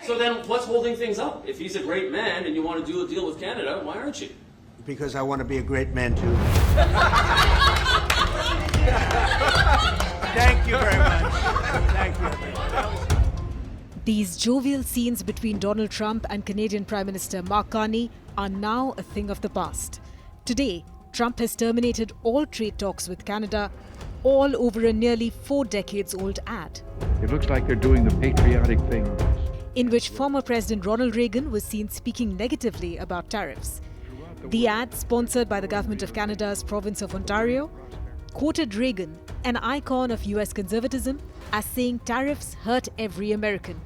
So then what's holding things up? If he's a great man and you want to do a deal with Canada, why aren't you? Because I want to be a great man, too. Thank you very much. Thank you. These jovial scenes between Donald Trump and Canadian Prime Minister Mark Carney are now a thing of the past. Today, Trump has terminated all trade talks with Canada, all over a nearly 4 decades-old ad. It looks like they're doing the patriotic thing. In which former President Ronald Reagan was seen speaking negatively about tariffs. The ad, sponsored by the government of Canada's province of Ontario, quoted Reagan, an icon of US conservatism, as saying tariffs hurt every American.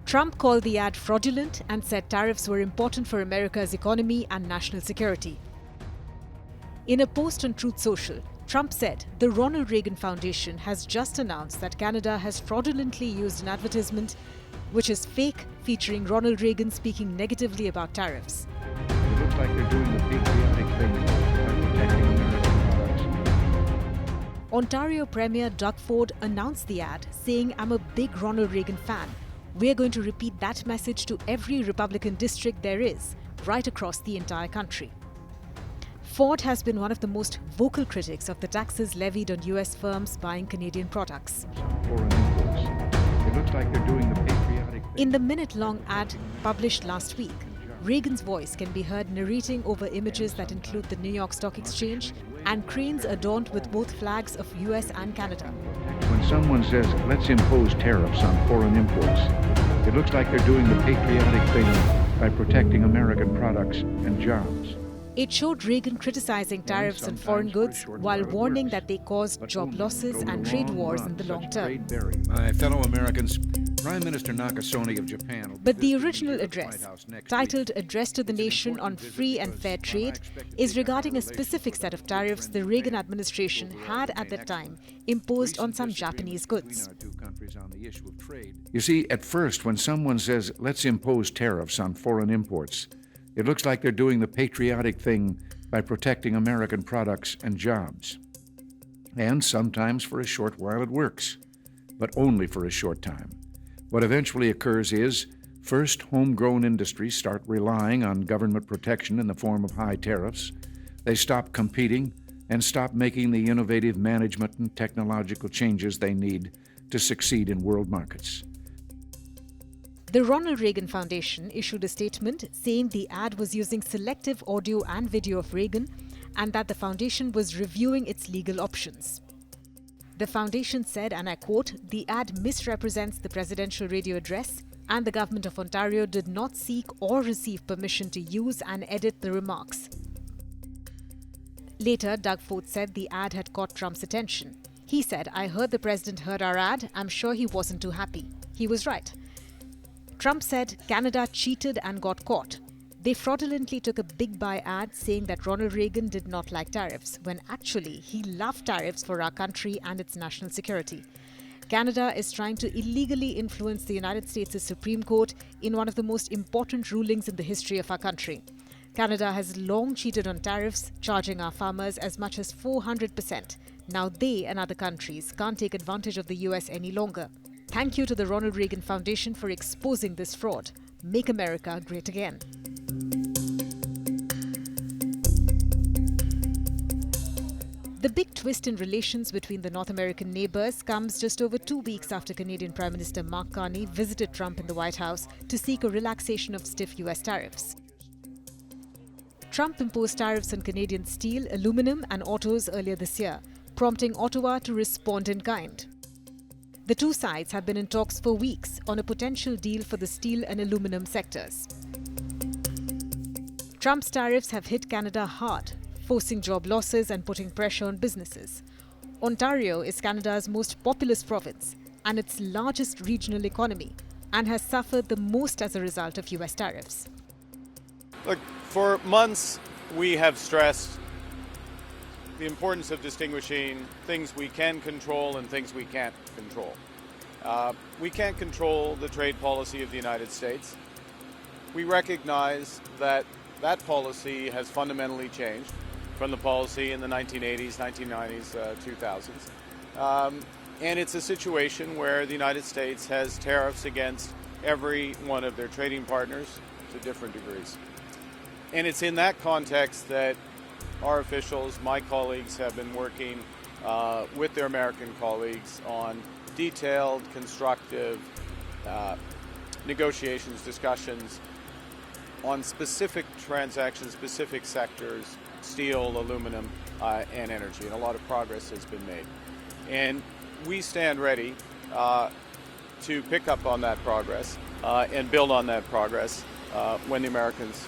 Trump called the ad fraudulent and said tariffs were important for America's economy and national security. In a post on Truth Social, Trump said the Ronald Reagan Foundation has just announced that Canada has fraudulently used an advertisement which is fake, featuring Ronald Reagan speaking negatively about tariffs. It looks like they're doing the patriotic thing by protecting American products. Ontario Premier Doug Ford announced the ad, saying, "I'm a big Ronald Reagan fan. We're going to repeat that message to every Republican district there is, right across the entire country." Ford has been one of the most vocal critics of the taxes levied on US firms buying Canadian products. Foreign imports. It looks like they're doing the patriotic thing. In the minute-long ad published last week, Reagan's voice can be heard narrating over images that include the New York Stock Exchange and cranes adorned with both flags of US and Canada. When someone says, let's impose tariffs on foreign imports, it looks like they're doing the patriotic thing by protecting American products and jobs. It showed Reagan criticizing tariffs on foreign goods while warning that they caused job losses and trade wars in the long term. My fellow Americans, Prime Minister Nakasone of Japan. But the original address, titled Address to the Nation on Free and Fair Trade, is regarding a specific set of tariffs the Reagan administration had at that time imposed on some Japanese goods. You see, at first, when someone says, let's impose tariffs on foreign imports, it looks like they're doing the patriotic thing by protecting American products and jobs. And sometimes for a short while it works, but only for a short time. What eventually occurs is, first, homegrown industries start relying on government protection in the form of high tariffs. They stop competing and stop making the innovative management and technological changes they need to succeed in world markets. The Ronald Reagan Foundation issued a statement saying the ad was using selective audio and video of Reagan and that the foundation was reviewing its legal options. The foundation said, and I quote, "The ad misrepresents the presidential radio address and the government of Ontario did not seek or receive permission to use and edit the remarks." Later, Doug Ford said the ad had caught Trump's attention. He said, "I heard the president heard our ad. I'm sure he wasn't too happy." He was right. Trump said Canada cheated and got caught. They fraudulently took a big buy ad saying that Ronald Reagan did not like tariffs, when actually he loved tariffs for our country and its national security. Canada is trying to illegally influence the United States' Supreme Court in one of the most important rulings in the history of our country. Canada has long cheated on tariffs, charging our farmers as much as 400%. Now they and other countries can't take advantage of the US any longer. Thank you to the Ronald Reagan Foundation for exposing this fraud. Make America great again. The big twist in relations between the North American neighbors comes just over 2 weeks after Canadian Prime Minister Mark Carney visited Trump in the White House to seek a relaxation of stiff US tariffs. Trump imposed tariffs on Canadian steel, aluminum and autos earlier this year, prompting Ottawa to respond in kind. The two sides have been in talks for weeks on a potential deal for the steel and aluminum sectors. Trump's tariffs have hit Canada hard, forcing job losses and putting pressure on businesses. Ontario is Canada's most populous province and its largest regional economy, and has suffered the most as a result of US tariffs. Look, for months we have stressed the importance of distinguishing things we can control and things we can't control. We can't control the trade policy of the United States. We recognize that that policy has fundamentally changed from the policy in the 1980s, 1990s, 2000s. And it's a situation where the United States has tariffs against every one of their trading partners to different degrees. And it's in that context that our officials, my colleagues, have been working with their American colleagues on detailed, constructive negotiations, discussions on specific transactions, specific sectors, steel, aluminum, and energy. And a lot of progress has been made. And we stand ready to pick up on that progress and build on that progress when the Americans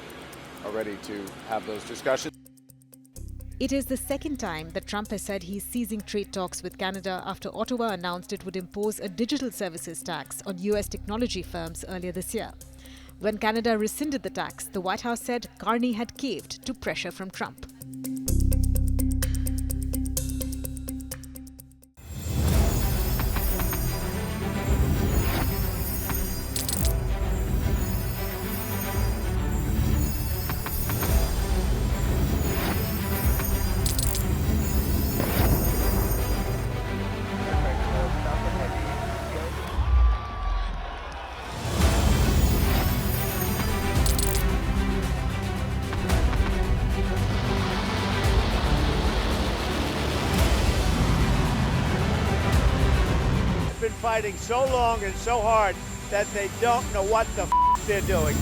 are ready to have those discussions. It is the second time that Trump has said he's ceasing trade talks with Canada after Ottawa announced it would impose a digital services tax on US technology firms earlier this year. When Canada rescinded the tax, the White House said Carney had caved to pressure from Trump. Been fighting so long and so hard that they don't know what the they're doing.